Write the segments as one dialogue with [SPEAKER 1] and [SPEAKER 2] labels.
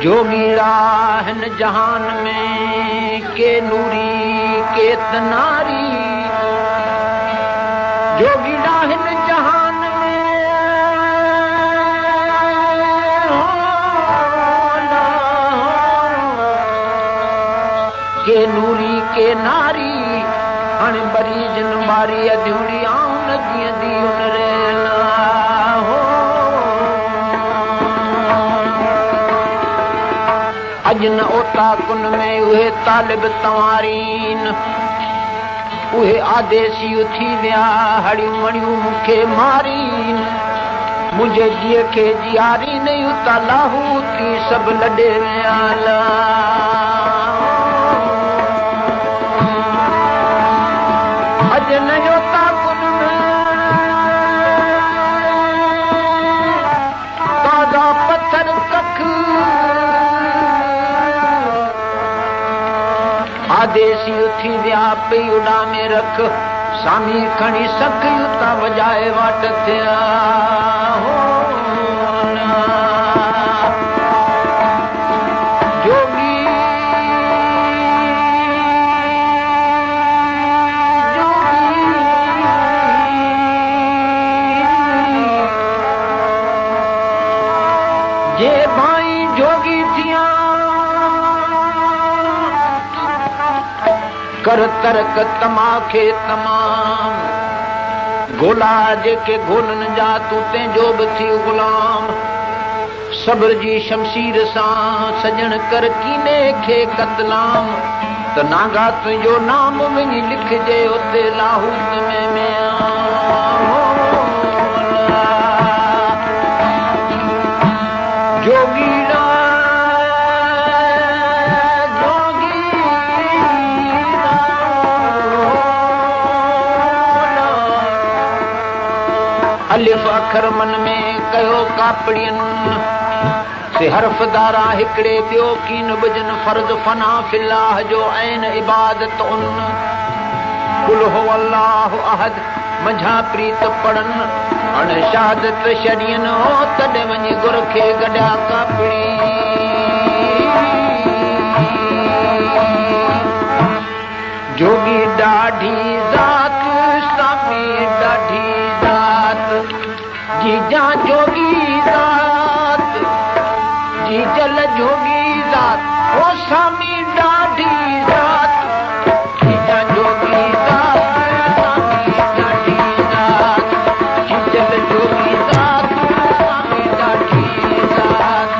[SPEAKER 1] जोगीड़ा हिन जहान में के नूरी के तनारी, जोगीड़ा हिन जहान में के नूरी के नारी, हण बरी जिन मारी अधूरी आऊं न जीअं दी उन रेला हो। अज न ओता कुन में उहे तालिब तवारीन, उहे आदेसी उथी विया हड़ियूं मड़ियूं मूंखे मारीन, मुंहिंजे जीअ खे जियारी न उता लाहूती सभु लॾे विया ला। अज न ओता कुन में ताज़ा पत्थर कख, आदेसी उथी विया पई उॾा में रख, सामी खणी सख उता वॼाए वाट थिया हो। जोगी जे भाई जोगी थिया कर तरक तमाखे तमाम, गोला जेके गोलनि जा तूं तंहिंजो बि थी गुलाम। सब्र जी शमशीर सां सजण कर कीने खे कतलाम, त नागा तुंहिंजो नाम वञी लिखजे उते लाहूत में जोगीड़ा अलिफ अखर मन में कयो कापड़ियन से हरफ दारा हिकड़े ॿियो कीन बुझन फर्ज फना फिल्लाह जो ऐन इबादत उन। कुल हो अल्लाह अहद मंझा प्रीत पढ़न, अण शहादत छॾियन हो तॾहिं वञी गुर खे गॾिया कापड़ी। जोगी ॾाढी ज़ात सामी ॾाढी ज़ात, जीजा जोगी ज़ात जी जल जोगी ज़ात, ओ सामी ॾाढी ज़ात, जीजा जोगी ज़ात सामी ॾाढी ज़ात, जी जल जोगी ज़ात सामी ॾाढी ज़ात,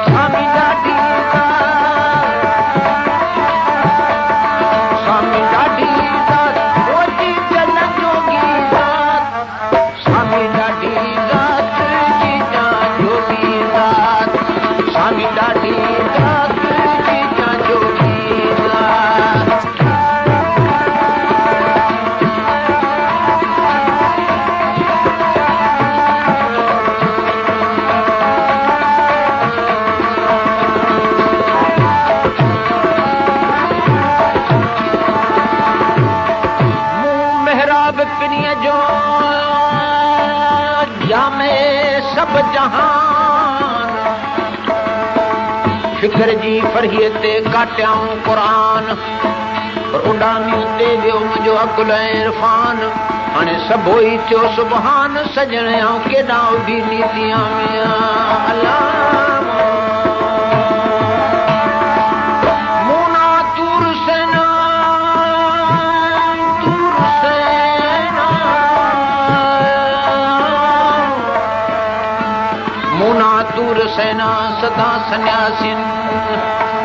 [SPEAKER 1] सामी ॾाढी ज़ात, सामी ॾाढी ज़ात, ओ जी जल जोगी ज़ात सामी ॾाढी ज़ात, जीजा जोगी ज़ात सामी ॾाढी ज़ात, जीजा जोगी ज़ात। मूं मेहराब पिनीअ जो जामे सब जहान, फिक्र जी फरहीअ ते काटियाऊं क़ुरान, पर उॾामियूं ते वियो मुंहिंजो अकुल ऐं इरफान। हाणे सभु ई थियो सुबहान, सजण आऊं केॾां उभी नीतियां में अलाम। मूना तूर सेना तूर सेना, मूना तूर सेना सदा सन्यासिन,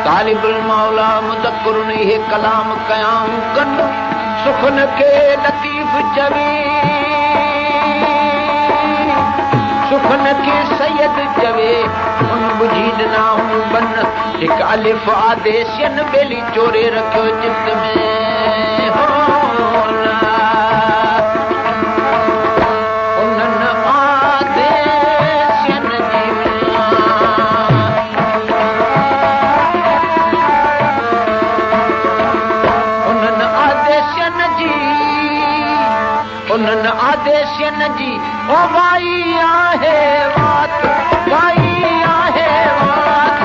[SPEAKER 1] तालिबुल मौला मुदक्कुरुन हे कलाम कयाऊं कन, सुखन खे लतीफ़ चवे, सुखन खे सैयद चवे, उन बुझी ॾिनाऊं बन, हिकु अलिफ आदेसियन ॿेली चोरे रखियो चित में हो। उन्हनि आदेसियन जी उन्हनि आदेशियन जी ओ वाई आहे वात, वाई आहे वात।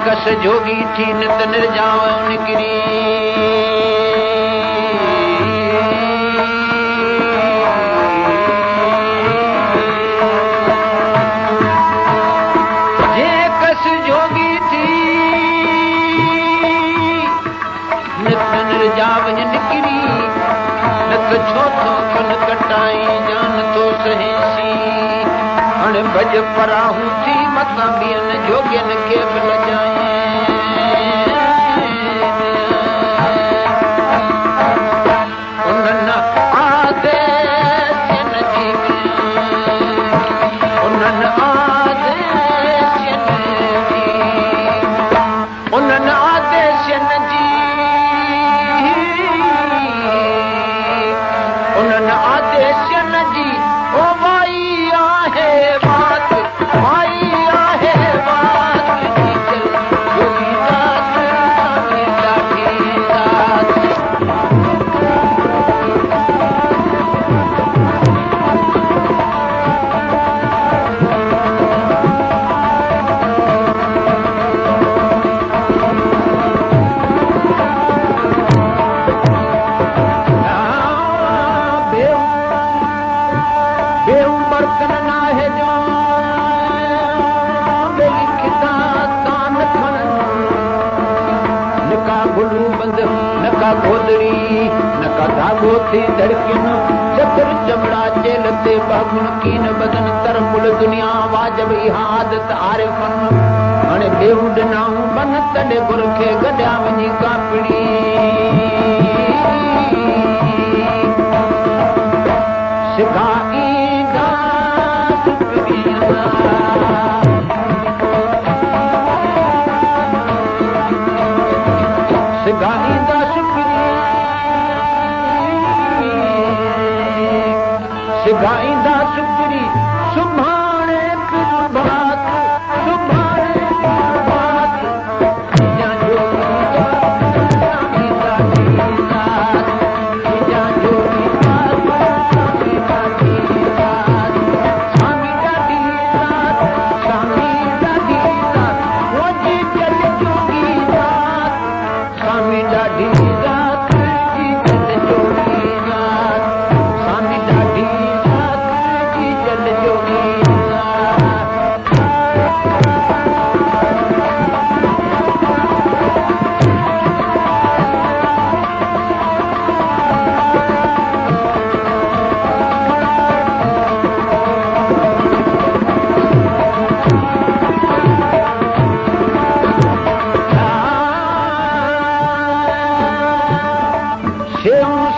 [SPEAKER 1] कस जोगी थी नित निर्जाव निकरी जे कस जोगी थी नित निर्जाव निकरी नक छो तो कन कटाई जान तो सहेसी हण भज पराहू थी मता बियन जोगियन के बल जाए उन्हनि आदेशन जी उन्हनि आदेशन जी उन्हनि आदेशन जी उन्हनि आदेशन जी ओ माई आहे बात माई आहे बात जोगी दास लाठी दास गोदड़ी नका धागो थी धड़किन चतर चमड़ा चेलते बागुन कीन बदन तरमुल दुनिया वाजब इहा आदत आरिफन हाणे बेहूं ॾिनाऊं बन तॾे गुर खे गॾिया वञी कापड़ी सिगाईंदा सिगाईंदा सिगाईंदा सुकरी सुभाणे प्रभात सुभाणे प्रभात जा जोगी सामीदा दीदार जा जोगी सामीदा दीदार सामीदा दीदार सामीदा दीदार वो जी चल जोगी दास सामीदा दीदार जी चल जोगी दास सामीदा दीदार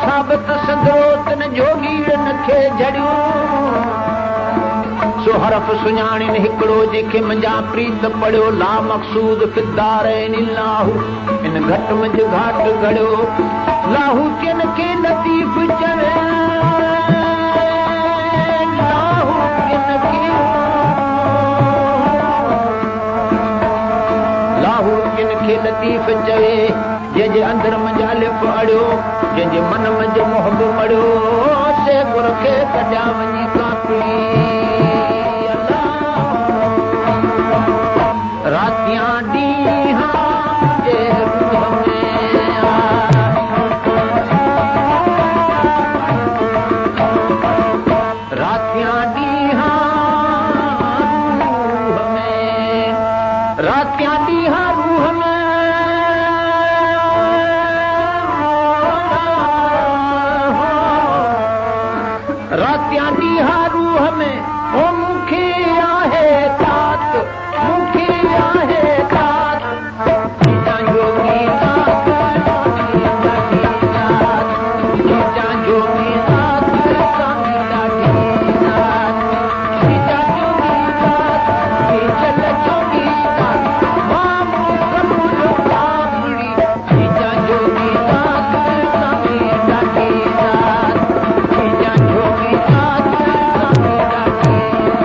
[SPEAKER 1] साबित संदरोत न जोगी नखे जड़ियो सो हरफ सुञाणिन हिकिड़ो जेके मुंहिंजा प्रीत पढ़ियो ला मक़सूद फिदार लाहू इन घट मंझ घाट घड़ियो लाहू किन खे लतीफ़ चवे लाहू किन खे लाहू किन खे लतीफ़ चवे जंहिंजे अंदर मंझ अलिफ अड़ियो जंहिंजे मन मंझ मोहब मड़ियो से गुर खे कढिया वञी कापड़ी रातियां ॾींहां जे रूह में रातियां ॾींहां रूह में रातियां ॾींहां रूह में रातियां ॾींहां रूह में ओ मूंखे आहे तात मूंखे आहे तात जोगी दास जोगी दास स्वामी ॾाढी दास जोगी दास चल जोगी दास मां कमलो कापड़ी जोगी दास स्वामी ॾाढी दास जोगी दास स्वामी ॾाढी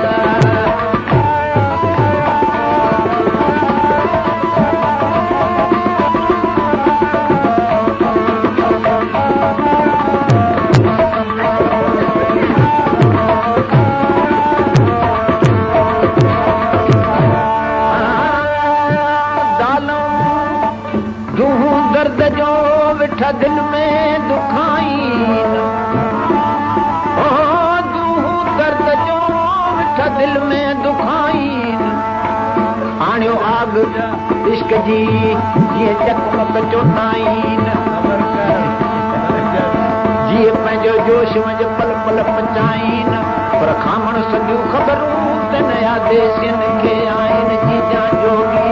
[SPEAKER 1] दर्द जो विठ दिल में दुखाइन दर्द जो विठ दिल में दुखाइन आणियो आग इश्क जी जीअं चकमक चोटाइन जीअं पंहिंजो जोश वंज पल पल पचाइन पर खामण सॼियूं ख़बरूं त नया देसिन खे आहिनि जीजा जोगी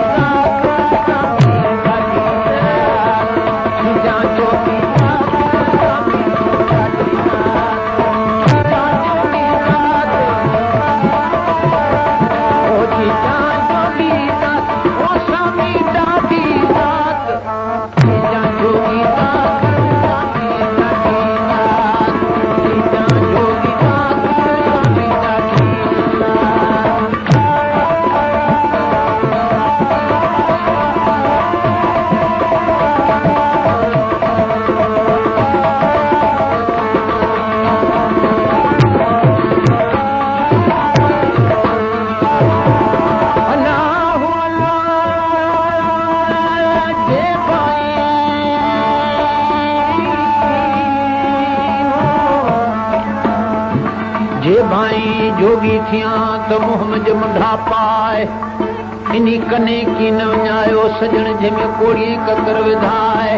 [SPEAKER 1] जोगी थिया तो मुहम्मद मुंडा पाए इन्हीं कने की न वञायो सजण जंहिंमें कोड़ी ककर विधाए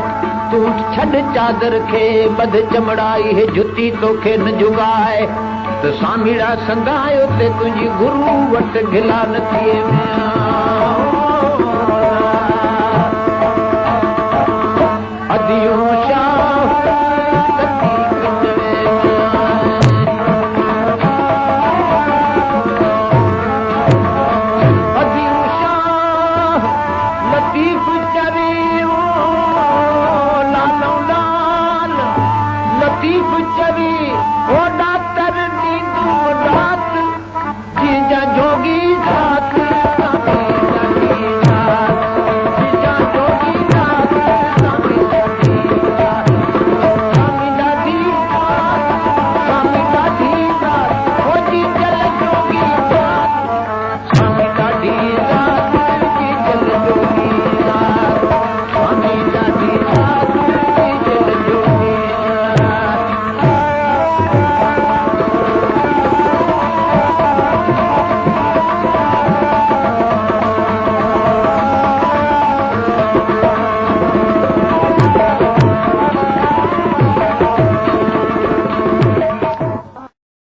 [SPEAKER 1] तू छॾ चादर खे बध चमड़ाई है जुती तोखे न जुगाए तो सामीड़ा संगायो ते तुंहिंजी गुरू वटि गिला न थिए